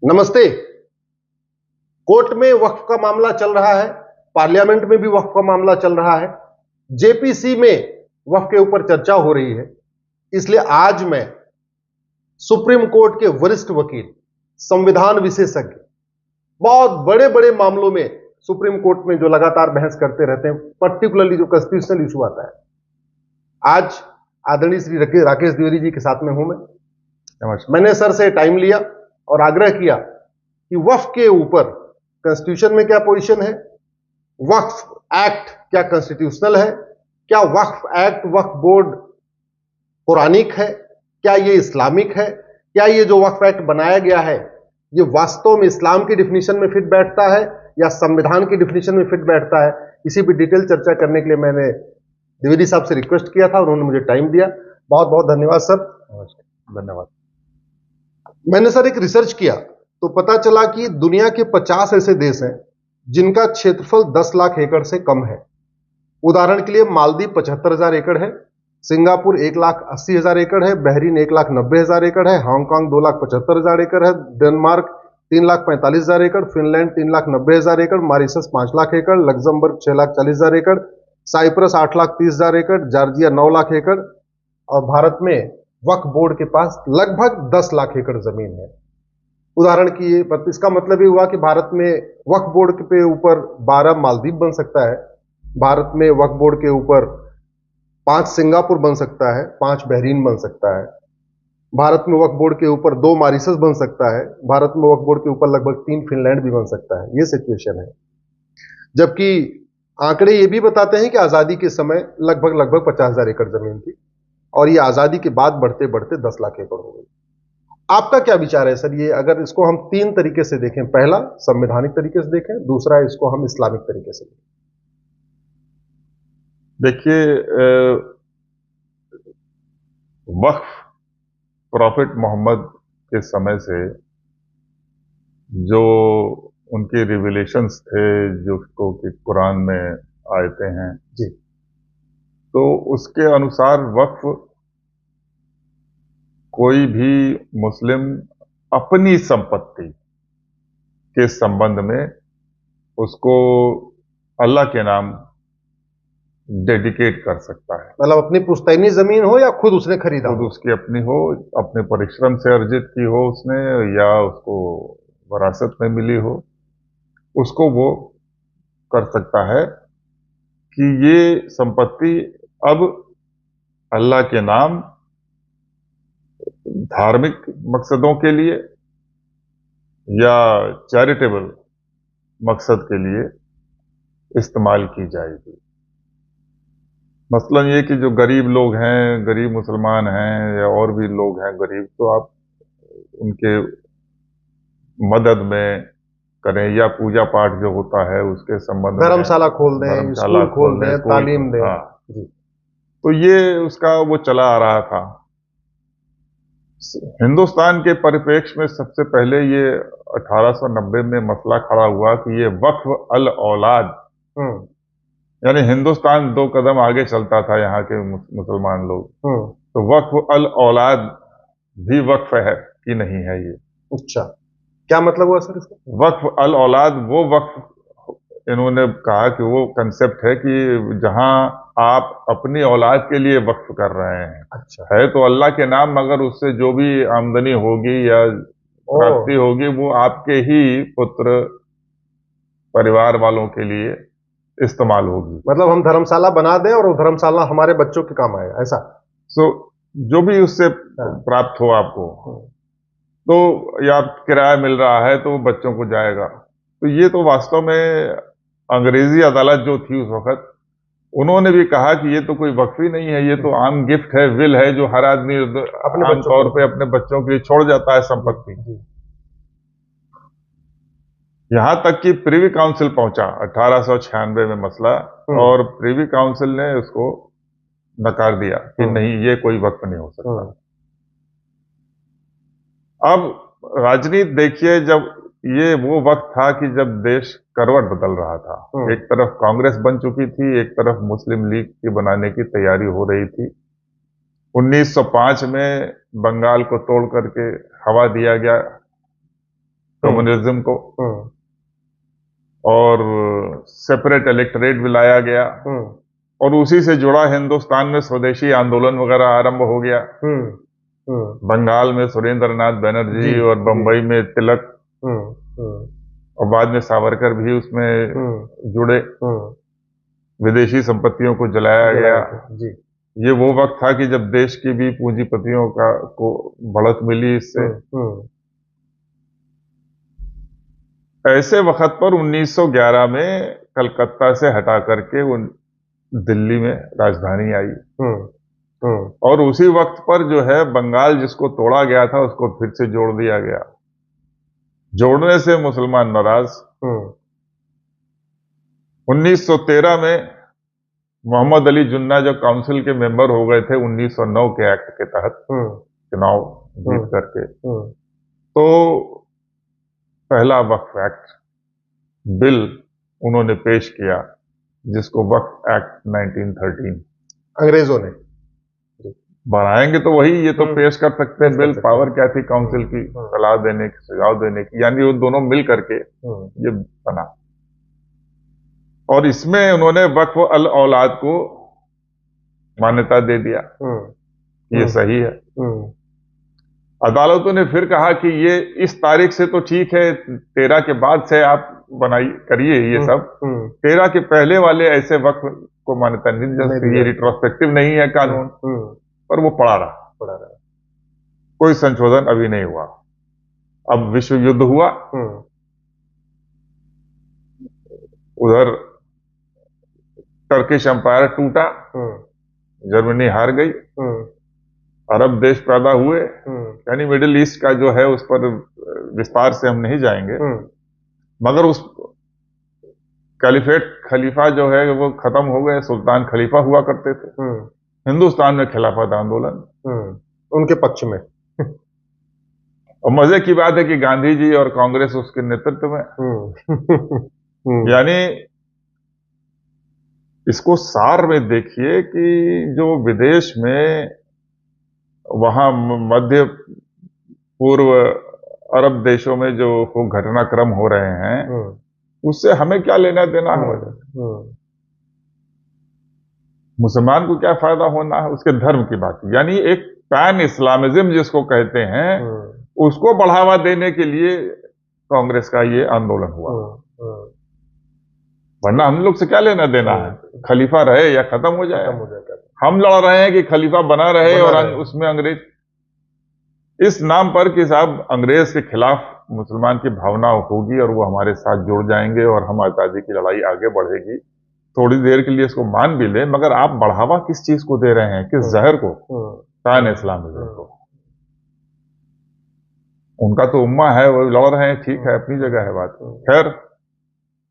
नमस्ते। कोर्ट में वक्फ का मामला चल रहा है, पार्लियामेंट में भी वक्फ का मामला चल रहा है, जेपीसी में वक्फ के ऊपर चर्चा हो रही है। इसलिए आज मैं सुप्रीम कोर्ट के वरिष्ठ वकील, संविधान विशेषज्ञ, बहुत बड़े बड़े मामलों में सुप्रीम कोर्ट में जो लगातार बहस करते रहते हैं, पर्टिकुलरली जो कॉन्स्टिट्यूशनल इशू आता है, आज आदरणीय श्री राकेश द्विवेदी जी के साथ में हूं मैं। मैंने सर से टाइम लिया और आग्रह किया कि वक्फ के ऊपर कॉन्स्टिट्यूशन में क्या पोजीशन है, वक्फ एक्ट क्या कॉन्स्टिट्यूशनल है, क्या वक्फ एक्ट वक्फ बोर्ड पौराणिक है, क्या ये इस्लामिक है, क्या ये जो वक्फ एक्ट बनाया गया है ये वास्तव में इस्लाम की डिफिनीशन में फिट बैठता है या संविधान की डिफिनीशन में फिट बैठता है। इसी पर डिटेल चर्चा करने के लिए मैंने द्विवेदी साहब से रिक्वेस्ट किया था, उन्होंने मुझे टाइम दिया। बहुत बहुत धन्यवाद सर। धन्यवाद। मैंने सर एक रिसर्च किया तो पता चला कि दुनिया के 50 ऐसे देश हैं जिनका क्षेत्रफल 10 लाख एकड़ से कम है। उदाहरण के लिए मालदीव 75,000 एकड़ है, सिंगापुर 1,80,000 एकड़ है, बहरीन 1,90,000 एकड़ है, हांगकांग 2,75,000 एकड़ है, डेनमार्क 3,45,000 एकड़, फिनलैंड 3,90,000 एकड़, मॉरिशस 5 लाख एकड़, लग्जमबर्ग 6,40,000 एकड़, साइप्रस 8,30,000 एकड़, जॉर्जिया 9 लाख एकड़ और भारत में वक्फ बोर्ड के पास लगभग 10 लाख एकड़ जमीन है। उदाहरण की इसका मतलब ये हुआ कि भारत में वक्फ बोर्ड के ऊपर 12 मालदीव बन सकता है, भारत में वक्फ बोर्ड के ऊपर 5 सिंगापुर बन सकता है, 5 बहरीन बन सकता है, भारत में वक्फ बोर्ड के ऊपर 2 मॉरिशस बन सकता है, भारत में वक्फ बोर्ड के ऊपर लगभग 3 फिनलैंड भी बन सकता है। ये सिचुएशन है। जबकि आंकड़े ये भी बताते हैं कि आजादी के समय लगभग 50,000 एकड़ जमीन थी और ये आजादी के बाद बढ़ते बढ़ते 10 लाख एकड़ हो गई। आपका क्या विचार है सर, ये अगर इसको हम 3 तरीके से देखें, पहला संवैधानिक तरीके से देखें, दूसरा इसको हम इस्लामिक तरीके से देखें। देखिए, वक्फ प्रॉफिट मोहम्मद के समय से जो उनके रिविलेशंस थे, जो कि कुरान में आयते हैं जी, तो उसके अनुसार वक्फ कोई भी मुस्लिम अपनी संपत्ति के संबंध में उसको अल्लाह के नाम डेडिकेट कर सकता है। मतलब अपनी पुश्तैनी जमीन हो या खुद उसने खरीदा खुद हो, उसकी अपनी हो, अपने परिश्रम से अर्जित की हो उसने, या उसको वरासत में मिली हो, उसको वो कर सकता है कि ये संपत्ति अब अल्लाह के नाम धार्मिक मकसदों के लिए या चैरिटेबल मकसद के लिए इस्तेमाल की जाएगी। मसलन ये कि जो गरीब लोग हैं, गरीब मुसलमान हैं या और भी लोग हैं गरीब, तो आप उनके मदद में करें या पूजा पाठ जो होता है उसके संबंध में धर्मशाला खोल दें, स्कूल खोल दें, तालीम दें। हाँ, तो ये उसका वो चला आ रहा था। हिंदुस्तान के परिप्रेक्ष्य में सबसे पहले ये 1890 में मसला खड़ा हुआ कि ये वक्फ अल औलाद, यानी हिंदुस्तान 2 कदम आगे चलता था यहाँ के मुसलमान लोग, तो वक्फ अल औलाद भी वक्फ है कि नहीं है ये। अच्छा, क्या मतलब हुआ सर इसका? वक्फ अल औलाद वो वक्फ, इन्होंने कहा कि वो कंसेप्ट है कि जहां आप अपनी औलाद के लिए वक्फ कर रहे हैं। अच्छा, है तो अल्लाह के नाम, मगर उससे जो भी आमदनी होगी या प्राप्ति होगी वो आपके ही पुत्र परिवार वालों के लिए इस्तेमाल होगी। मतलब हम धर्मशाला बना दें और वो धर्मशाला हमारे बच्चों के काम आएगा, ऐसा? जो भी उससे प्राप्त हो आपको, तो या किराया मिल रहा है तो बच्चों को जाएगा। तो ये तो वास्तव में अंग्रेजी अदालत जो थी उस वक्त, उन्होंने भी कहा कि ये तो कोई वक्फ ही नहीं है, ये तो आम गिफ्ट है, विल है, जो हर आदमी आम तौर पे अपने बच्चों के लिए छोड़ जाता है संपत्ति। यहां तक कि प्रिवी काउंसिल पहुंचा 1896 में मसला, और प्रिवी काउंसिल ने उसको नकार दिया कि नहीं, ये कोई वक्फ नहीं हो सकता। अब राजनीति देखिए, जब ये वो वक्त था कि जब देश करवट बदल रहा था, एक तरफ कांग्रेस बन चुकी थी, एक तरफ मुस्लिम लीग की बनाने की तैयारी हो रही थी। 1905 में बंगाल को तोड़ करके हवा दिया गया कम्युनिज्म को, और सेपरेट इलेक्टोरेट भी लाया गया, और उसी से जुड़ा हिंदुस्तान में स्वदेशी आंदोलन वगैरह आरंभ हो गया। बंगाल में सुरेंद्रनाथ बनर्जी और बंबई में तिलक, और बाद में सावरकर भी उसमें जुड़े। विदेशी संपत्तियों को जलाया गया। ये वो वक्त था कि जब देश की भी पूंजीपतियों को बढ़त मिली इससे। ऐसे वक्त पर 1911 में कलकत्ता से हटा करके वो दिल्ली में राजधानी आई, और उसी वक्त पर जो है बंगाल जिसको तोड़ा गया था उसको फिर से जोड़ दिया गया। जोड़ने से मुसलमान नाराज। 1913 में मोहम्मद अली जिन्ना जो काउंसिल के मेंबर हो गए थे 1909 के एक्ट के तहत चुनाव जीत करके, तो पहला वक्फ एक्ट बिल उन्होंने पेश किया, जिसको वक्फ एक्ट 1913 अंग्रेजों ने बनाएंगे। तो वही ये तो पेश कर सकते हैं बिल। पावर क्या थी काउंसिल की? सलाह देने की, सुझाव देने की, यानी वो दोनों मिल करके ये बना। और इसमें उन्होंने वक्फ अल औलाद को मान्यता दे दिया, ये सही है। अदालतों ने फिर कहा कि ये इस तारीख से तो ठीक है, 13 के बाद से आप बनाई करिए ये सब, 13 के पहले वाले ऐसे वक्फ को मान्यता नहीं, ये रिट्रोस्पेक्टिव नहीं है कानून। पर वो पड़ा रहा, कोई संशोधन अभी नहीं हुआ। अब विश्व युद्ध हुआ, उधर टर्किश एम्पायर टूटा, जर्मनी हार गई, अरब देश पैदा हुए, यानी मिडिल ईस्ट का जो है उस पर विस्तार से हम नहीं जाएंगे, मगर उस कैलिफेट खलीफा जो है वो खत्म हो गए, सुल्तान खलीफा हुआ करते थे। हिंदुस्तान में खिलाफत आंदोलन उनके पक्ष में। और मजे की बात है कि गांधी जी और कांग्रेस उसके नेतृत्व में। यानी इसको सार में देखिए कि जो विदेश में वहां मध्य पूर्व अरब देशों में जो घटनाक्रम हो रहे हैं, उससे हमें क्या लेना देना है? मुसलमान को क्या फायदा होना है? उसके धर्म की बात। यानी एक पैन इस्लामिज्म जिसको कहते हैं, उसको बढ़ावा देने के लिए कांग्रेस का ये आंदोलन हुआ। वरना हम लोग से क्या लेना देना है? खलीफा रहे या खत्म हो जाए। हम लड़ रहे हैं कि खलीफा बना रहे और उसमें अंग्रेज, इस नाम पर कि साहब अंग्रेज के खिलाफ मुसलमान की भावना होगी और वो हमारे साथ जुड़ जाएंगे और हम आजादी की लड़ाई आगे बढ़ेगी। थोड़ी देर के लिए इसको मान भी ले, मगर आप बढ़ावा किस चीज को दे रहे हैं? किस जहर को? पैन इस्लामिज्म को। उनका तो उम्मा है, वो लड़ रहे हैं, ठीक है, अपनी जगह है बात। खैर,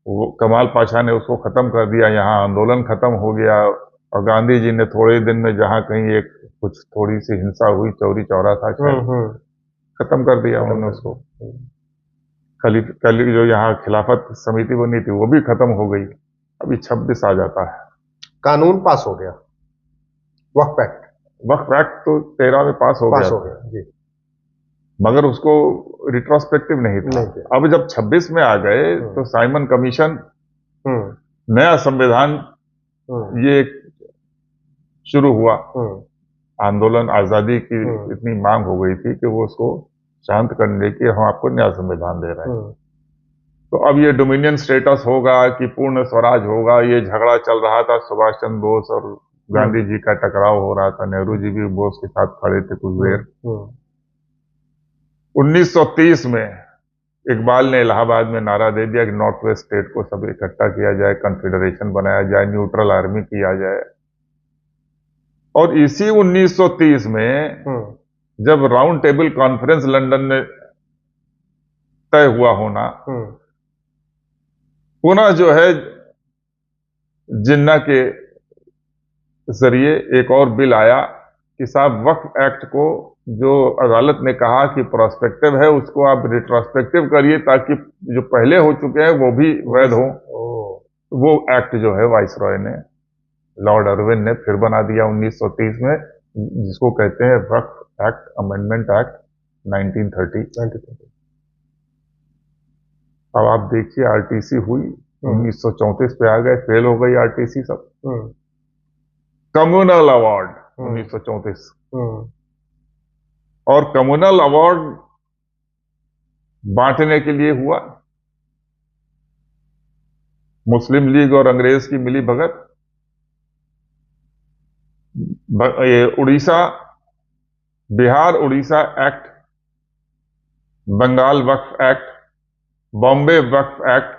वो कमाल पाशा ने उसको खत्म कर दिया, यहाँ आंदोलन खत्म हो गया, और गांधी जी ने थोड़े दिन में जहां कहीं एक कुछ थोड़ी सी हिंसा हुई, चौरी चौरा था, खत्म कर दिया उन्होंने उसको। जो यहाँ खिलाफत समिति बनी थी वो भी खत्म हो गई। अभी 26 आ जाता है, कानून पास हो गया, वक्फ एक्ट। वक्फ एक्ट तो 13 में पास हो गया जी, मगर उसको रिट्रोस्पेक्टिव नहीं था। अब जब 26 में आ गए तो साइमन कमीशन, नया संविधान, ये शुरू हुआ आंदोलन। आजादी की इतनी मांग हो गई थी कि वो उसको शांत करने की हम आपको नया संविधान दे रहे हैं। तो अब ये डोमिनियन स्टेटस होगा कि पूर्ण स्वराज होगा, ये झगड़ा चल रहा था। सुभाष चंद्र बोस और गांधी जी का टकराव हो रहा था, नेहरू जी भी बोस के साथ खड़े थे कुछ देर। 1930 में इकबाल ने इलाहाबाद में नारा दे दिया कि नॉर्थ वेस्ट स्टेट को सब इकट्ठा किया जाए, कन्फेडरेशन बनाया जाए, न्यूट्रल आर्मी किया जाए। और इसी 1930 में जब राउंड टेबल कॉन्फ्रेंस लंदन में तय हुआ होना, पुनः जो है जिन्ना के जरिए एक और बिल आया कि साहब वक्फ एक्ट को जो अदालत ने कहा कि प्रोस्पेक्टिव है, उसको आप रिट्रोस्पेक्टिव करिए ताकि जो पहले हो चुके हैं वो भी वैध हो। वो एक्ट जो है वाइसरॉय ने, लॉर्ड अर्विन ने फिर बना दिया 1930 में, जिसको कहते हैं वक्फ एक्ट, अमेंडमेंट एक्ट 1930। अब आप देखिए आरटीसी हुई 1934 पे आ गए, फेल हो गई आरटीसी सब। कम्युनल अवार्ड 1934, और कम्युनल अवार्ड बांटने के लिए हुआ मुस्लिम लीग और अंग्रेज की मिली भगत। ये उड़ीसा, बिहार उड़ीसा एक्ट, बंगाल वक्फ एक्ट, बॉम्बे वक्फ एक्ट,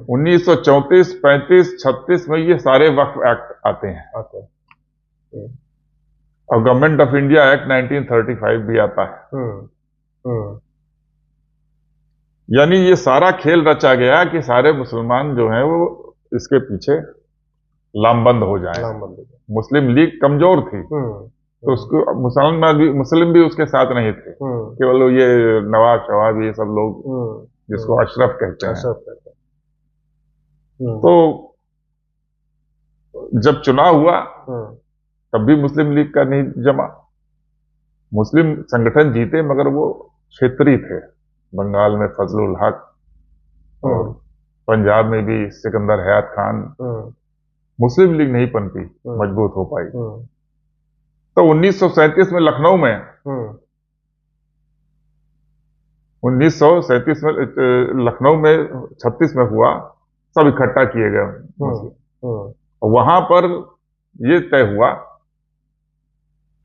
1934, 35, 36 में ये सारे वक्फ एक्ट आते हैं। और गवर्नमेंट ऑफ इंडिया एक्ट 1935 भी आता है। यानी ये सारा खेल रचा गया कि सारे मुसलमान जो हैं वो इसके पीछे लामबंद हो जाएं। मुस्लिम लीग कमजोर थी, तो उसको मुस्लिम भी उसके साथ नहीं थे, केवल ये नवाब शवाब ये सब लोग जिसको अशरफ कहते हैं। तो जब चुनाव हुआ तब भी मुस्लिम लीग का नहीं जमा। मुस्लिम संगठन जीते मगर वो क्षेत्रीय थे। बंगाल में फजलुल हक और पंजाब में भी सिकंदर हयात खान। मुस्लिम लीग नहीं पनपी, मजबूत हो पाई। तो 1937 में लखनऊ में 1937 में लखनऊ में 36 में हुआ, सब इकट्ठा किए गए। वहां पर यह तय हुआ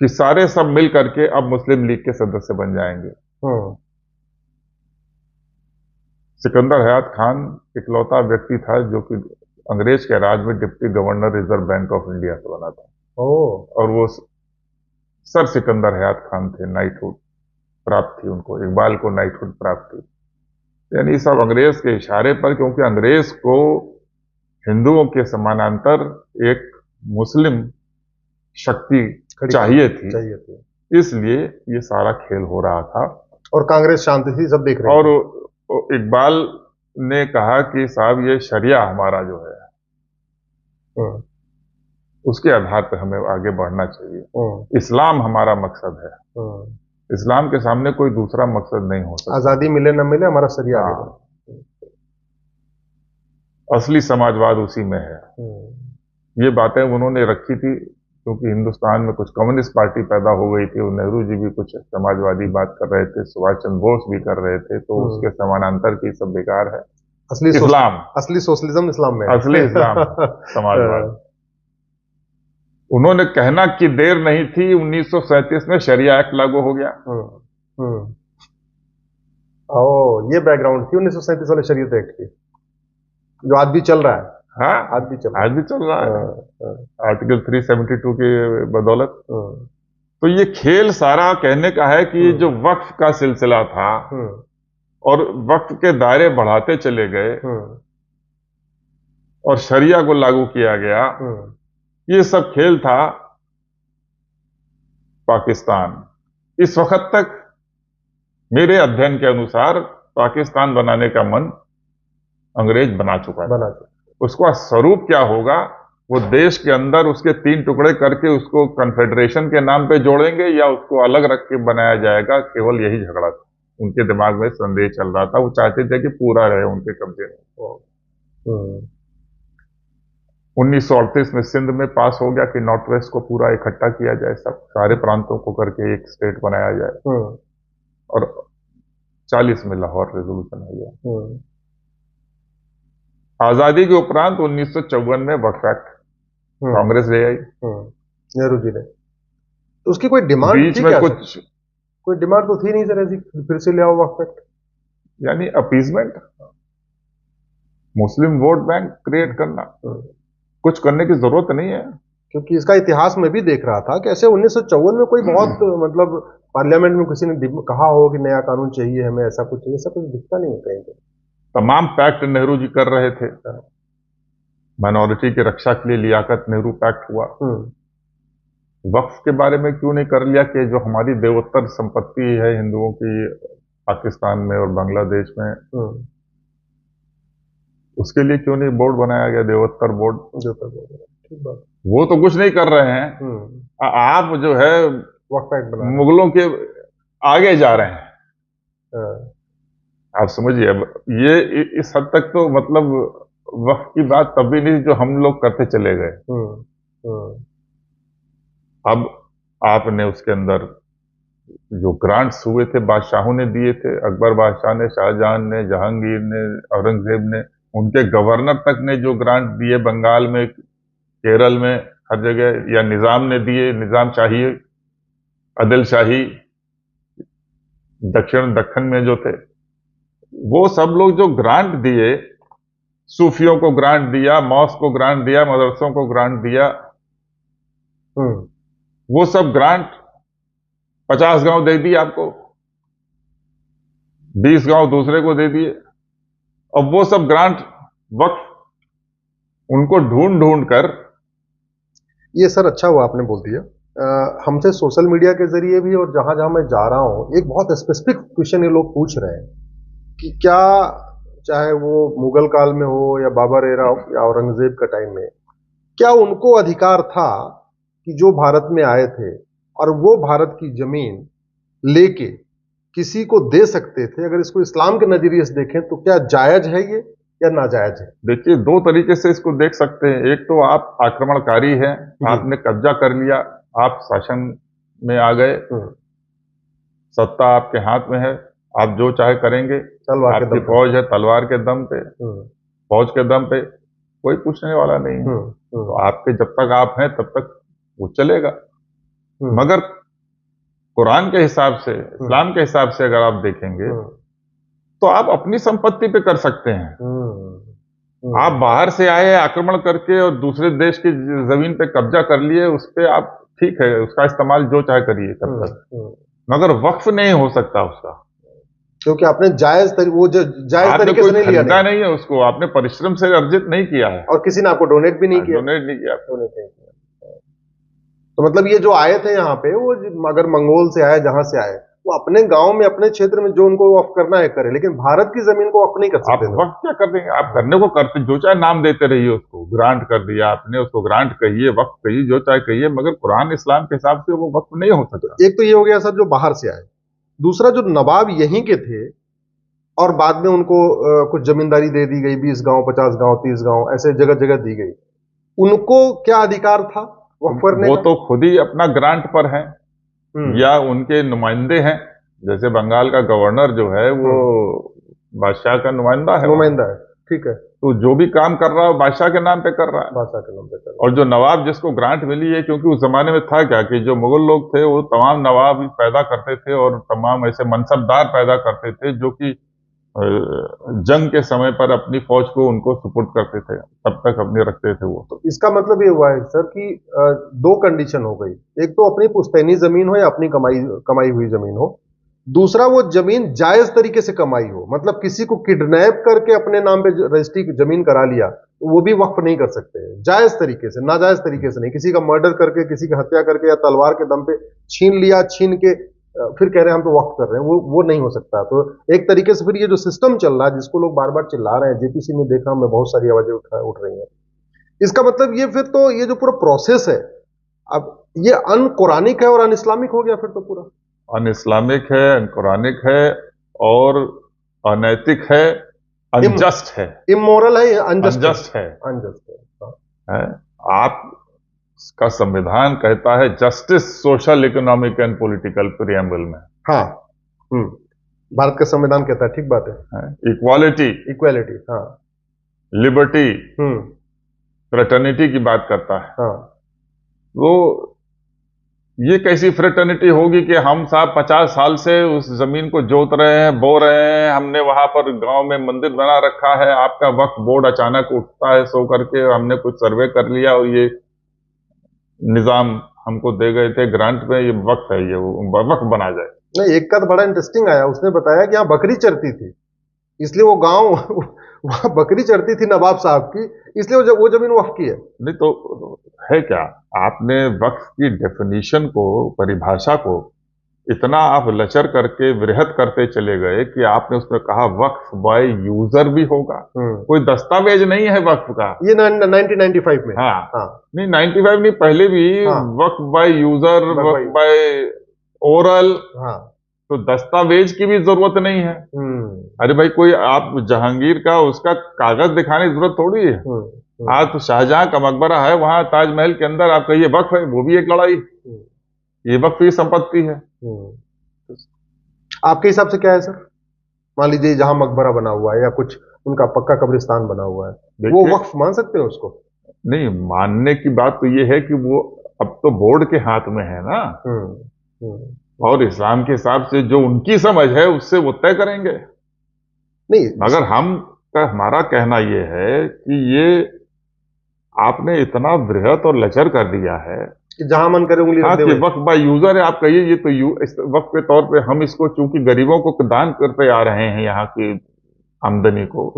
कि सारे सब मिल करके अब मुस्लिम लीग के सदस्य बन जाएंगे। सिकंदर हयात खान इकलौता व्यक्ति था जो कि अंग्रेज के राज में deputy governor reserve bank of India से बना था। और वो सर सिकंदर हयात खान थे। नाइटहुड प्राप्त थी उनको, इकबाल को नाइटहुड प्राप्त थी। यानी सब अंग्रेज के इशारे पर, क्योंकि अंग्रेज को हिंदुओं के समानांतर एक मुस्लिम शक्ति चाहिए थी, इसलिए ये सारा खेल हो रहा था। और कांग्रेस शांति थी, सब देख रहे थे। और इकबाल ने कहा कि साहब ये शरिया हमारा जो है उसके आधार पर हमें आगे बढ़ना चाहिए। इस्लाम हमारा मकसद है। इस्लाम के सामने कोई दूसरा मकसद नहीं हो सकता। आजादी मिले न मिले, हमारा शरिया है। असली समाजवाद उसी में है। ये बातें उन्होंने रखी थी क्योंकि हिंदुस्तान में कुछ कम्युनिस्ट पार्टी पैदा हो गई थी और नेहरू जी भी कुछ समाजवादी बात कर रहे थे, सुभाष चंद्र बोस भी कर रहे थे, तो उसके समानांतर की सब बेकार है। असली इस्लाम, असली सोशलिज्म इस्लाम में, असली इस्लाम समाजवाद। उन्होंने कहना कि देर नहीं थी, 1937 में शरिया एक्ट लागू हो गया। ये बैकग्राउंड थी 1937 वाले शरीयत एक्ट की, जो आज भी चल रहा है। हाँ, आज भी चल रहा है। आर्टिकल 372 की बदौलत। तो ये खेल सारा कहने का है कि जो वक्फ का सिलसिला था और वक्फ के दायरे बढ़ाते चले गए और शरिया को लागू किया गया, ये सब खेल था पाकिस्तान। इस वक्त तक मेरे अध्ययन के अनुसार पाकिस्तान बनाने का मन अंग्रेज बना चुका है। उसका स्वरूप क्या होगा, वो देश के अंदर उसके 3 टुकड़े करके उसको कन्फेडरेशन के नाम पे जोड़ेंगे या उसको अलग रख के बनाया जाएगा, केवल यही झगड़ा था। उनके दिमाग में संदेह चल रहा था। वो चाहते थे कि पूरा रहे उनके कब्जे में। 1938 में सिंध में पास हो गया कि नॉर्थ वेस्ट को पूरा इकट्ठा किया जाए, सब सारे प्रांतों को करके एक स्टेट बनाया जाए। और 40 में लाहौर रेजोल्यूशन हो गया। आजादी के उपरांत 1954 में वक्फ एक्ट कांग्रेस ले आई, नेहरू जी ने। तो उसकी कोई डिमांड बीच में कुछ कोई डिमांड तो थी नहीं सर ऐसी, फिर से ले आओ वक्फ एक्ट। यानी अपीजमेंट, मुस्लिम वोट बैंक क्रिएट करना, कुछ करने की जरूरत नहीं है। क्योंकि इसका इतिहास में भी देख रहा था कि ऐसे 1954 में कोई बहुत मतलब पार्लियामेंट में किसी ने कहा हो कि नया कानून चाहिए हमें, ऐसा कुछ चाहिए, ऐसा कुछ दिखता नहीं है कहीं पे। तमाम पैक्ट नेहरू जी कर रहे थे। माइनॉरिटी की रक्षा के लिए लियाकत नेहरू पैक्ट हुआ। वक्फ के बारे में क्यों नहीं कर लिया कि जो हमारी देवोत्तर संपत्ति है हिंदुओं की पाकिस्तान में और बांग्लादेश में, उसके लिए क्यों नहीं बोर्ड बनाया गया, देवोत्तर बोर्ड। वो तो कुछ नहीं कर रहे हैं। आप जो है वक्फ एक्ट मुगलों के आगे जा रहे हैं। आप समझिए, अब ये इस हद तक तो मतलब वक्त की बात तभी नहीं जो हम लोग करते चले गए। अब आपने उसके अंदर जो ग्रांट्स हुए थे, बादशाहों ने दिए थे, अकबर बादशाह ने, शाहजहां ने, जहांगीर ने, औरंगजेब ने, उनके गवर्नर तक ने जो ग्रांट दिए, बंगाल में, केरल में, हर जगह, या निजाम ने दिए, निजाम शाही, अदिल शाही, दक्षिण में जो थे, वो सब लोग जो ग्रांट दिए, सूफियों को ग्रांट दिया, मॉस्क को ग्रांट दिया, मदरसों को ग्रांट दिया, वो सब ग्रांट 50 गांव दे दिए आपको, 20 गांव दूसरे को दे दिए, और वो सब ग्रांट वक्त उनको ढूंढ ढूंढ कर। ये सर अच्छा हुआ आपने बोल दिया। हमसे सोशल मीडिया के जरिए भी और जहां जहां मैं जा रहा हूं, एक बहुत स्पेसिफिक क्वेश्चन ये लोग पूछ रहे हैं कि क्या, चाहे वो मुगल काल में हो या बाबर एरा या औरंगजेब का टाइम में, क्या उनको अधिकार था कि जो भारत में आए थे और वो भारत की जमीन लेके किसी को दे सकते थे? अगर इसको इस्लाम के नजरिए से देखें तो क्या जायज है ये या नाजायज है? देखिए, दो तरीके से इसको देख सकते हैं। एक तो आप आक्रमणकारी हैं, आपने कब्जा कर लिया, आप शासन में आ गए, सत्ता आपके हाथ में है, आप जो चाहे करेंगे, आपकी फौज है, तलवार के दम पे, फौज के दम पे कोई पूछने वाला नहीं है। तो आपके जब तक आप हैं तब तक वो चलेगा। मगर कुरान के हिसाब से, इस्लाम के हिसाब से अगर आप देखेंगे तो आप अपनी संपत्ति पे कर सकते हैं। आप बाहर से आए आक्रमण करके और दूसरे देश की जमीन पे कब्जा कर लिए, उस पे आप ठीक है, उसका इस्तेमाल जो चाहे करिए तब तक, मगर वक्फ नहीं हो सकता उसका, क्योंकि आपने जायज तरीके से नहीं लिया, नहीं है उसको, आपने परिश्रम से अर्जित नहीं किया है, और किसी ने आपको डोनेट भी नहीं किया। तो मतलब ये जो आए थे यहाँ पे, वो अगर मंगोल से आए, जहां से आए, वो अपने गांव में, अपने क्षेत्र में जो उनको वक्फ करना है करे, लेकिन भारत की जमीन को वक्फ नहीं कर सकते। आप वक्फ क्या कर देंगे? आप करने को करते, जो चाहे नाम देते रहिए उसको, ग्रांट कर दिया आपने उसको, ग्रांट कहिए, वक्फ कहिए, जो चाहे कहिए, मगर कुरान इस्लाम के हिसाब से वो वक्फ नहीं हो सकता। एक तो ये हो गया सर जो बाहर से आए, दूसरा जो नवाब यहीं के थे और बाद में उनको कुछ जमींदारी दे दी गई, 20 गांव, 50 गांव, 30 गांव, ऐसे जगह जगह दी गई, उनको क्या अधिकार था वक्फ करने? वो तो खुद ही अपना ग्रांट पर है, या उनके नुमाइंदे हैं। जैसे बंगाल का गवर्नर जो है वो बादशाह का नुमाइंदा है, ठीक है। तो जो भी काम कर रहा है बादशाह के नाम पे कर रहा है, बादशाह के नाम पे कर रहा है। और जो नवाब जिसको ग्रांट मिली है, क्योंकि उस जमाने में था क्या कि जो मुगल लोग थे वो तमाम नवाब पैदा करते थे और तमाम ऐसे मनसबदार पैदा करते थे जो कि जंग के समय पर अपनी फौज को उनको सुपुर्द करते थे, तब तक अपने रखते थे वो। तो इसका मतलब ये हुआ है सर कि दो कंडीशन हो गई, एक तो अपनी पुश्तैनी जमीन हो या अपनी कमाई हुई जमीन हो, दूसरा वो जमीन जायज तरीके से कमाई हो। मतलब किसी को किडनैप करके अपने नाम पे रजिस्ट्री जमीन करा लिया तो वो भी वक्फ नहीं कर सकते, जायज तरीके से, नाजायज तरीके से नहीं। किसी का मर्डर करके, किसी की हत्या करके या तलवार के दम पे छीन लिया, छीन के फिर कह रहे हैं हम तो वक्फ कर रहे हैं, वो नहीं हो सकता। तो एक तरीके से फिर ये जो सिस्टम चल रहा है, जिसको लोग बार बार चिल्ला रहे हैं, जेपीसी में देखा मैं बहुत सारी आवाजें उठ रही हैं, इसका मतलब ये फिर तो ये जो पूरा प्रोसेस है, अब ये अनकुरानिक है और अन इस्लामिक हो गया फिर तो पूरा। अन इस्लामिक है, अनकुरानिक है, और अनैतिक है, अनजस्ट है, इमोरल है, अनजस्ट है। आप का संविधान कहता है justice, social, economic and political preamble में। हाँ, भारत का संविधान कहता है, ठीक बात है। इक्वालिटी, हाँ, लिबर्टी, फ्रेटर्निटी की बात करता है। हाँ। वो ये कैसी फ्रेटर्निटी होगी कि हम साहब 50 साल से उस जमीन को जोत रहे हैं, बो रहे हैं, हमने वहां पर गांव में मंदिर बना रखा है, आपका वक्फ बोर्ड अचानक उठता है सो करके, हमने कुछ सर्वे कर लिया और ये निजाम हमको दे गए थे ग्रांट में, ये वक्त है, ये वक्त बना जाए। नहीं, एक का तो बड़ा इंटरेस्टिंग आया, उसने बताया कि यहाँ बकरी चरती थी, इसलिए वो गांव वहां बकरी चरती थी नवाब साहब की, इसलिए वो जमीन वक्फ की है। नहीं तो है क्या, आपने वक्फ की डेफिनेशन को, परिभाषा को इतना आप लचर करके वृहत करते चले गए कि आपने उसमें कहा वक्फ बाय यूजर भी होगा। कोई दस्तावेज नहीं है वक्फ का। ये 1995 में। हाँ। नहीं 95 नहीं, पहले भी Waqf by user, Waqf by oral, तो दस्तावेज की भी जरूरत नहीं है। अरे भाई, कोई आप जहांगीर का उसका कागज दिखाने की जरूरत थोड़ी है। आज तो शाहजहां का मकबरा है, वहां ताजमहल के अंदर आप कहिए वक्फ है, वो भी एक लड़ाई। ये वक्फ की संपत्ति है। आपके हिसाब से क्या है सर? मान लीजिए जहां मकबरा बना हुआ है या कुछ उनका पक्का कब्रिस्तान बना हुआ है, वो देखिए, वक्फ मान सकते हैं उसको? नहीं मानने की बात तो ये है कि वो अब तो बोर्ड के हाथ में है ना। और इस्लाम के हिसाब से जो उनकी समझ है उससे वो तय करेंगे। नहीं, मगर हमारा कहना ये है कि ये आपने इतना बृहत और लचर कर दिया है कि जहां मन करे उंगली हाँ, रख दे कि वही। वक्फ बाय यूजर है। आप कहिए ये तो इस वक्त के तौर पे हम इसको चूंकि गरीबों को दान करते आ रहे हैं यहाँ की आमदनी को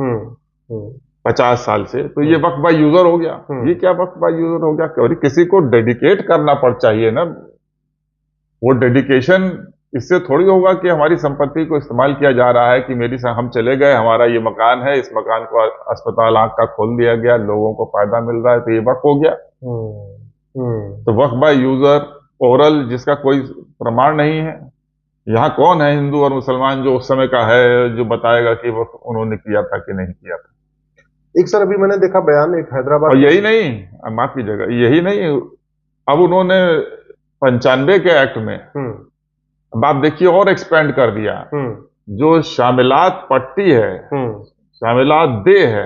50 साल से, तो ये वक्फ बाय यूजर हो गया। ये क्या वक्फ बाय यूजर हो गया? और किसी को डेडिकेट करना पड़ चाहिए ना। वो डेडिकेशन इससे थोड़ी होगा कि हमारी संपत्ति को इस्तेमाल किया जा रहा है कि हम चले गए, हमारा ये मकान है, इस मकान को अस्पताल आंख का खोल दिया गया, लोगों को फायदा मिल रहा है, तो ये वक्फ हो गया। तो वक्फ बाय यूजर ओरल, जिसका कोई प्रमाण नहीं है। यहाँ कौन है हिंदू और मुसलमान जो उस समय का है जो बताएगा कि वो उन्होंने किया था कि नहीं किया था? एक सर अभी मैंने देखा बयान एक हैदराबाद और यही नहीं, माफ कीजिएगा, यही नहीं, अब उन्होंने 95 के एक्ट में अब आप देखिए और एक्सपेंड कर दिया। जो शामिलात पट्टी है, शामिलात दे है,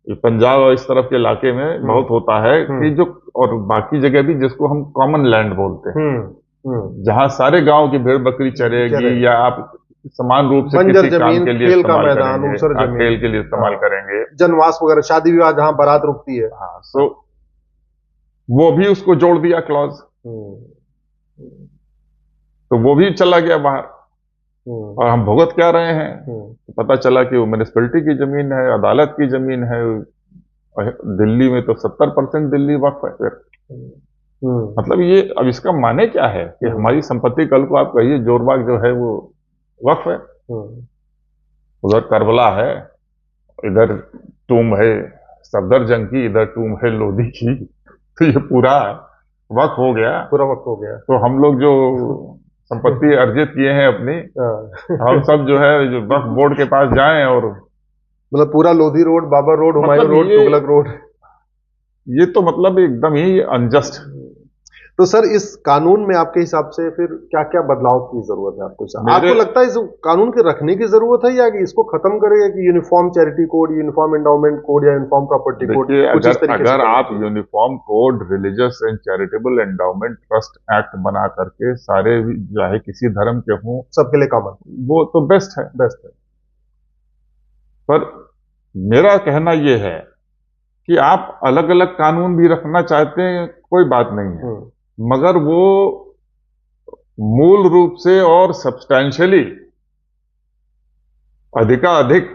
ये पंजाब और इस तरफ के इलाके में बहुत होता है कि जो, और बाकी जगह भी, जिसको हम कॉमन लैंड बोलते हैं, जहां सारे गांव की भेड़ बकरी चरेगी या आप समान रूप से किसी काम के लिए खेल का इस्तेमाल मैदान, करेंगे, ऊसर जमीन, खेल के लिए इस्तेमाल करेंगे, जनवास वगैरह, शादी विवाह जहां बारात रुकती है, हाँ, सो वो भी उसको जोड़ दिया क्लॉज। तो वो भी चला गया बाहर। और हम भुगत क्या रहे हैं? तो पता चला कि वो म्यूनिसिपैलिटी की जमीन है, अदालत की जमीन है। और दिल्ली में तो 70% दिल्ली वक्फ है फिर। मतलब ये, अब इसका माने क्या है कि हमारी संपत्ति कल को आप कहिए जोरबाग जो है वो वक्फ है। उधर करबला है, इधर टूम है सफदरजंग की, इधर टूम है लोधी की, तो ये पूरा वक्फ हो गया। पूरा वक्त हो गया। तो हम लोग जो संपत्ति अर्जित किए हैं अपनी, हम सब जो है जो वक्फ बोर्ड के पास जाएं और मतलब पूरा लोधी रोड, बाबर रोड, हुमायूं मतलब रोड, तुगलक रोड, ये तो मतलब एकदम ही अनजस्ट। तो सर इस कानून में आपके हिसाब से फिर क्या क्या बदलाव की जरूरत है आपको? आपको लगता है इस कानून के रखने की जरूरत है या कि इसको खत्म करेगा कि uniform charity code, uniform endowment code या यूनिफॉर्म प्रॉपर्टी कोड? अगर आप uniform code, religious and charitable endowment trust act बना करके सारे चाहे किसी धर्म के हों, सबके लिए कॉमन, वो तो बेस्ट है, बेस्ट है। पर मेरा कहना यह है कि आप अलग अलग कानून भी रखना चाहते हैं, कोई बात नहीं है, मगर वो मूल रूप से और सब्सटैंशियली अधिकाधिक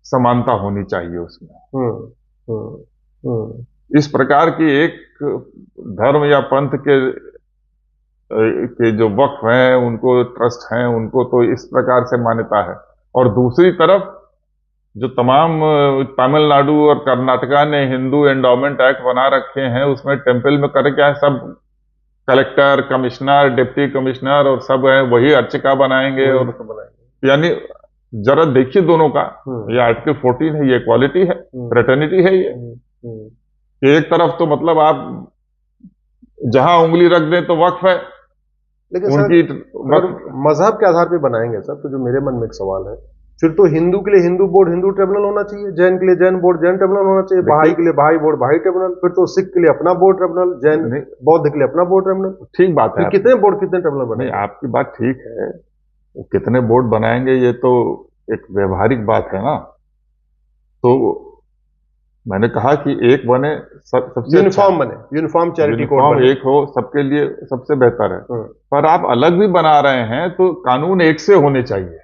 समानता होनी चाहिए उसमें। इस प्रकार की एक धर्म या पंथ के जो वक्फ हैं, उनको ट्रस्ट हैं, उनको तो इस प्रकार से मान्यता है। और दूसरी तरफ जो तमाम तमिलनाडु और कर्नाटका ने हिंदू एंडाउमेंट एक्ट बना रखे हैं, उसमें टेम्पल में करे क्या है, सब कलेक्टर, कमिश्नर, डिप्टी कमिश्नर और सब है वही अर्चका बनाएंगे। और यानी जरा देखिए दोनों का, ये आर्टिकल 14 है, ये इक्वालिटी है, फ्रेटर्निटी है। ये एक तरफ तो मतलब आप जहां उंगली रख दें तो वक्फ है, लेकिन उनकी मजहब के आधार पे बनाएंगे सर, तो जो मेरे मन में एक सवाल है, फिर तो हिंदू के लिए हिंदू बोर्ड, हिंदू ट्रिब्यूनल होना चाहिए, जैन के लिए जैन बोर्ड, जैन ट्रिब्यूनल होना चाहिए, भाई के लिए भाई बोर्ड, भाई ट्रिब्यूनल, फिर तो सिख के लिए अपना बोर्ड ट्रिब्यूनल, जैन बौद्ध के लिए अपना बोर्ड ट्रिब्यूनल। ठीक बात है, कितने बोर्ड कितने ट्रिब्यूनल बने? आपकी बात ठीक है, कितने बोर्ड बनाएंगे ये तो एक व्यवहारिक बात है ना। तो मैंने कहा कि एक बने, सबसे यूनिफॉर्म बने, यूनिफॉर्म चैरिटी कोड एक हो, सबके लिए सबसे बेहतर है। पर आप अलग भी बना रहे हैं तो कानून एक से होने चाहिए,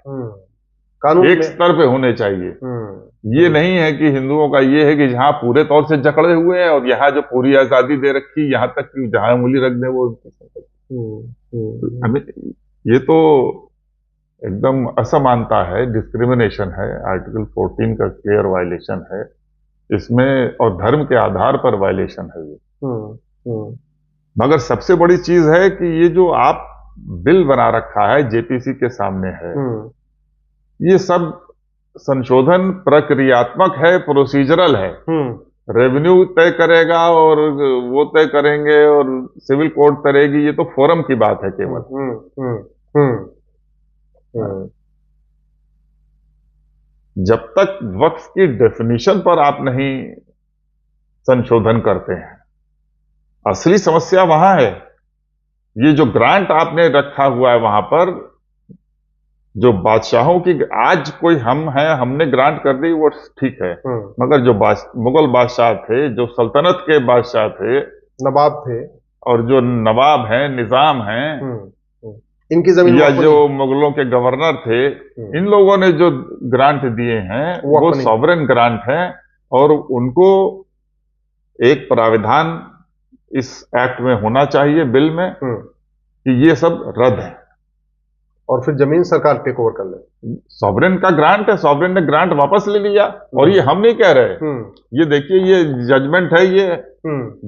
कानून एक स्तर पे होने चाहिए। ये नहीं है कि हिंदुओं का ये है कि जहां पूरे तौर से जकड़े हुए हैं और यहाँ जो पूरी आजादी दे रखी, यहाँ तक कि जहां उंगली रख दे वो। हमें ये तो एकदम असमानता है, डिस्क्रिमिनेशन है, आर्टिकल 14 का क्लियर वायलेशन है इसमें, और धर्म के आधार पर वायलेशन है ये। मगर सबसे बड़ी चीज है कि ये जो आप बिल बना रखा है, जेपीसी के सामने है, ये सब संशोधन प्रक्रियात्मक है, प्रोसीजरल है। रेवेन्यू तय करेगा और वो तय करेंगे और सिविल कोर्ट करेगी, ये तो फोरम की बात है केवल। जब तक वक्फ की डेफिनेशन पर आप नहीं संशोधन करते हैं, असली समस्या वहां है। ये जो ग्रांट आपने रखा हुआ है वहां पर, जो बादशाहों की, आज कोई हम हैं, हमने ग्रांट कर दी, वो ठीक है, मगर जो मुगल बादशाह थे, जो सल्तनत के बादशाह थे, नवाब थे, और जो नवाब हैं, निजाम हैं, इनकी जमीन, या जो मुगलों के गवर्नर थे, इन लोगों ने जो ग्रांट दिए हैं वो सॉवरेन ग्रांट है, और उनको एक प्राविधान इस एक्ट में होना चाहिए, बिल में, कि ये सब रद्द है, और फिर जमीन सरकार टेक ओवर कर ले। सॉवरेन का ग्रांट है, सॉवरेन ने ग्रांट वापस ले लिया, और ये हम नहीं कह रहे, ये देखिए, ये जजमेंट है, ये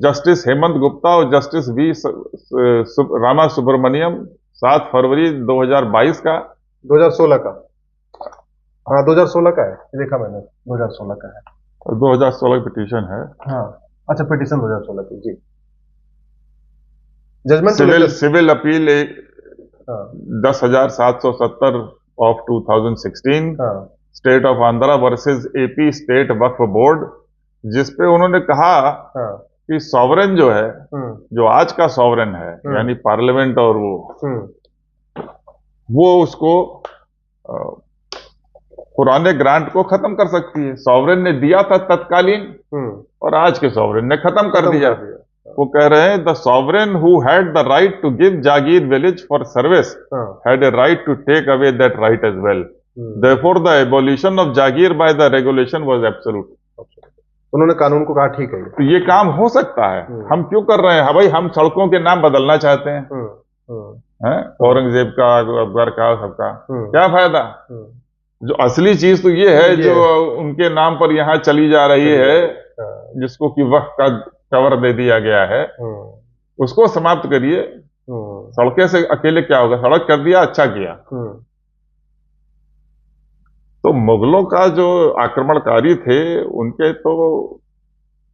जस्टिस हेमंत गुप्ता और जस्टिस वी रामा सुब्रमण्यम, 7 फरवरी 2022 का, 2016 का, हाँ 2016 का है, देखा मैंने, 2016 का है, 2016 पिटीशन है, हाँ अच्छा, पिटीशन 2016 की, जी। Judgment civil appeal 10,770 of 2016, state of Andhra versus AP state Waqf board, जिसपे उन्होंने कहा कि सॉवरेन जो है, जो आज का सॉवरेन है, यानी पार्लियामेंट, और वो उसको पुराने ग्रांट को खत्म कर सकती है। सॉवरेन ने दिया था तत्कालीन, और आज के सॉवरेन ने खत्म कर दिया। वो कह रहे हैं, the sovereign who had the right to give jagir village for service had a right to take away that right as well, therefore the abolition of jagir by the regulation was absolute. उन्होंने कानून को कहा ठीक है, तो ये काम हो सकता है, हम क्यों कर रहे हैं? भाई, हम सड़कों के नाम बदलना चाहते हैं, औरंगजेब का, अकबर का, सबका, क्या फायदा? जो असली चीज तो ये है, जो उनके नाम पर यहाँ चली जा रही है, जिसको कि वक्त का कवर दे दिया गया है, उसको समाप्त करिए। सड़कें से अकेले क्या होगा? सड़क कर दिया, अच्छा किया। तो मुगलों का जो आक्रमणकारी थे, उनके तो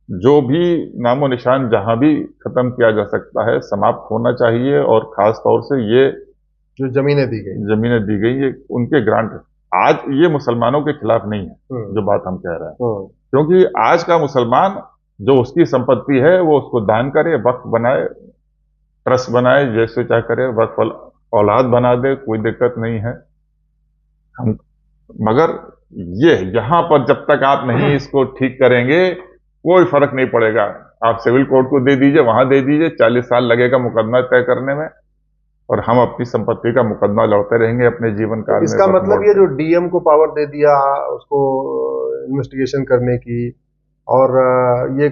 जो भी नामो निशान जहां भी खत्म किया जा सकता है, समाप्त होना चाहिए। और खास तौर से ये जो जमीनें दी गई, ये उनके ग्रांट आज ये मुसलमानों के खिलाफ नहीं है, जो बात हम कह रहे हैं, क्योंकि आज का मुसलमान जो उसकी संपत्ति है वो उसको दान करे, वक्फ बनाए, ट्रस्ट बनाए, जैसे चाहे करे, वक्फ औलाद बना दे, कोई दिक्कत नहीं है। हम मगर ये यहां पर जब तक आप नहीं इसको ठीक करेंगे, कोई फर्क नहीं पड़ेगा। आप सिविल कोर्ट को दे दीजिए, वहां दे दीजिए, 40 साल लगेगा मुकदमा तय करने में, और हम अपनी संपत्ति का मुकदमा लड़ते रहेंगे अपने जीवन काल में। इसका मतलब ये जो डीएम को पावर दे दिया उसको इन्वेस्टिगेशन करने की, और ये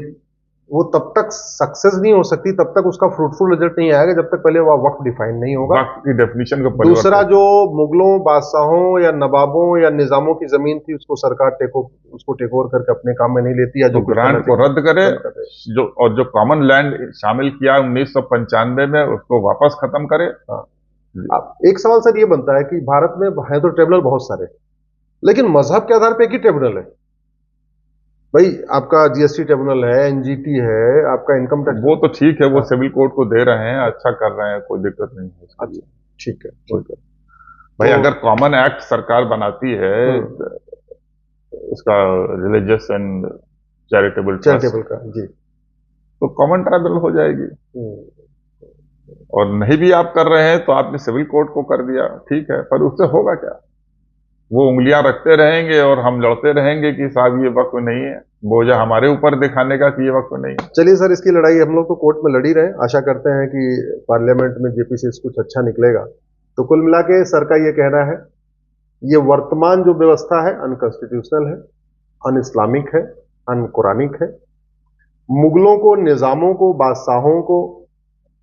वो तब तक सक्सेस नहीं हो सकती, तब तक उसका फ्रूटफुल रिजल्ट नहीं आएगा, जब तक पहले वह वक्त डिफाइन नहीं होगा, वक्त की डेफिनेशन को। दूसरा, जो मुगलों, बादशाहों या नवाबों या निजामों की जमीन थी, उसको सरकार उसको टेक ओवर करके अपने काम में नहीं लेती, या जो ग्रांट को रद्द करे, और जो कॉमन लैंड शामिल किया 1995 में, उसको वापस खत्म करे। एक सवाल सर ये बनता है कि भारत में है तो ट्रिब्यूनल बहुत सारे, लेकिन मजहब के आधार पर एक ही ट्रिब्यूनल है। भाई, आपका जीएसटी ट्रिब्यूनल है, एनजीटी है, आपका इनकम टैक्स, वो तो ठीक है, वो सिविल कोर्ट को दे रहे हैं, अच्छा कर रहे हैं, कोई दिक्कत नहीं है। अच्छा, ठीक है। भाई, अगर कॉमन एक्ट सरकार बनाती है इसका रिलीजियस एंड चैरिटेबल का, जी, तो कॉमन ट्राइब्यूनल हो जाएगी। और नहीं भी आप कर रहे हैं तो आपने सिविल कोर्ट को कर दिया, ठीक है, पर उससे होगा क्या? वो उंगलियां रखते रहेंगे और हम लड़ते रहेंगे कि साहब ये वक्त नहीं है, बोझा हमारे ऊपर दिखाने का कि ये वक्त नहीं है। चलिए सर, इसकी लड़ाई हम लोग तो कोर्ट में लड़ी रहे, आशा करते हैं कि पार्लियामेंट में जेपी से कुछ अच्छा निकलेगा। तो कुल मिला के सर का ये कहना है, ये वर्तमान जो व्यवस्था है अनकॉन्स्टिट्यूशनल है, अन इस्लामिक है, अन कुरानिक है। मुगलों को, निजामों को, बादशाहों को,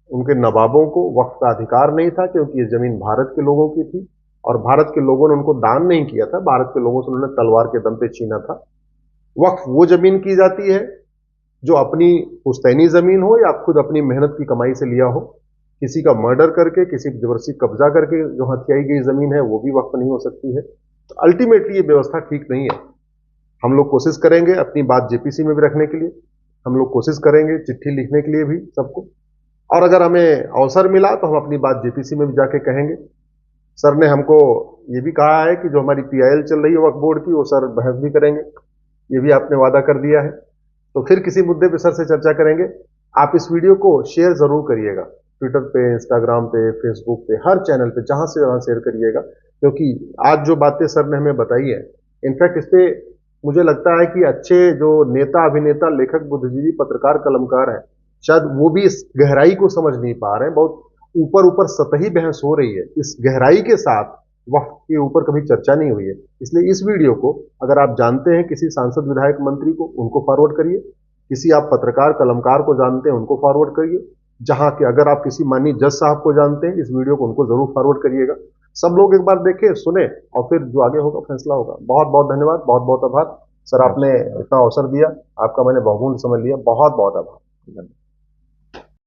उनके नवाबों को वक्फ का अधिकार नहीं था, क्योंकि ये जमीन भारत के लोगों की थी, और भारत के लोगों ने उनको दान नहीं किया था, भारत के लोगों से उन्होंने तलवार के दम पे छीना था। वक्फ वो जमीन की जाती है जो अपनी पुश्तैनी जमीन हो या खुद अपनी मेहनत की कमाई से लिया हो, किसी का मर्डर करके, किसी की जबरदस्ती कब्जा करके जो हथियाई गई जमीन है वो भी वक्फ नहीं हो सकती है। तो अल्टीमेटली ये व्यवस्था ठीक नहीं है। हम लोग कोशिश करेंगे अपनी बात जेपीसी में भी रखने के लिए, हम लोग कोशिश करेंगे चिट्ठी लिखने के लिए भी सबको, और अगर हमें अवसर मिला तो हम अपनी बात जेपीसी में भी जाके कहेंगे। सर ने हमको ये भी कहा है कि जो हमारी पीआईएल चल रही है वक्फ बोर्ड की, वो सर बहस भी करेंगे, ये भी आपने वादा कर दिया है। तो फिर किसी मुद्दे पे सर से चर्चा करेंगे। आप इस वीडियो को शेयर जरूर करिएगा, ट्विटर पे, इंस्टाग्राम पे, फेसबुक पे, हर चैनल पे, जहां से वहां शेयर करिएगा, क्योंकि आज जो बातें सर ने हमें बताई है, इनफैक्ट इस पे मुझे लगता है कि अच्छे जो नेता, अभिनेता, लेखक, बुद्धिजीवी, पत्रकार, कलमकार हैं, शायद वो भी इस गहराई को समझ नहीं पा रहे हैं। बहुत ऊपर ऊपर सतही बहस हो रही है, इस गहराई के साथ वक्त के ऊपर कभी चर्चा नहीं हुई है। इसलिए इस वीडियो को अगर आप जानते हैं किसी सांसद, विधायक, मंत्री को, उनको फॉरवर्ड करिए। किसी आप पत्रकार, कलमकार को जानते हैं, उनको फॉरवर्ड करिए। जहां के अगर आप किसी माननीय जज साहब को जानते हैं, इस वीडियो को उनको जरूर फॉरवर्ड करिएगा। सब लोग एक बार देखें, सुने, और फिर जो आगे होगा फैसला होगा। बहुत बहुत धन्यवाद, बहुत बहुत आभार सर, आपने इतना अवसर दिया, आपका मैंने बहुमूल्य समझ लिया। बहुत बहुत आभार।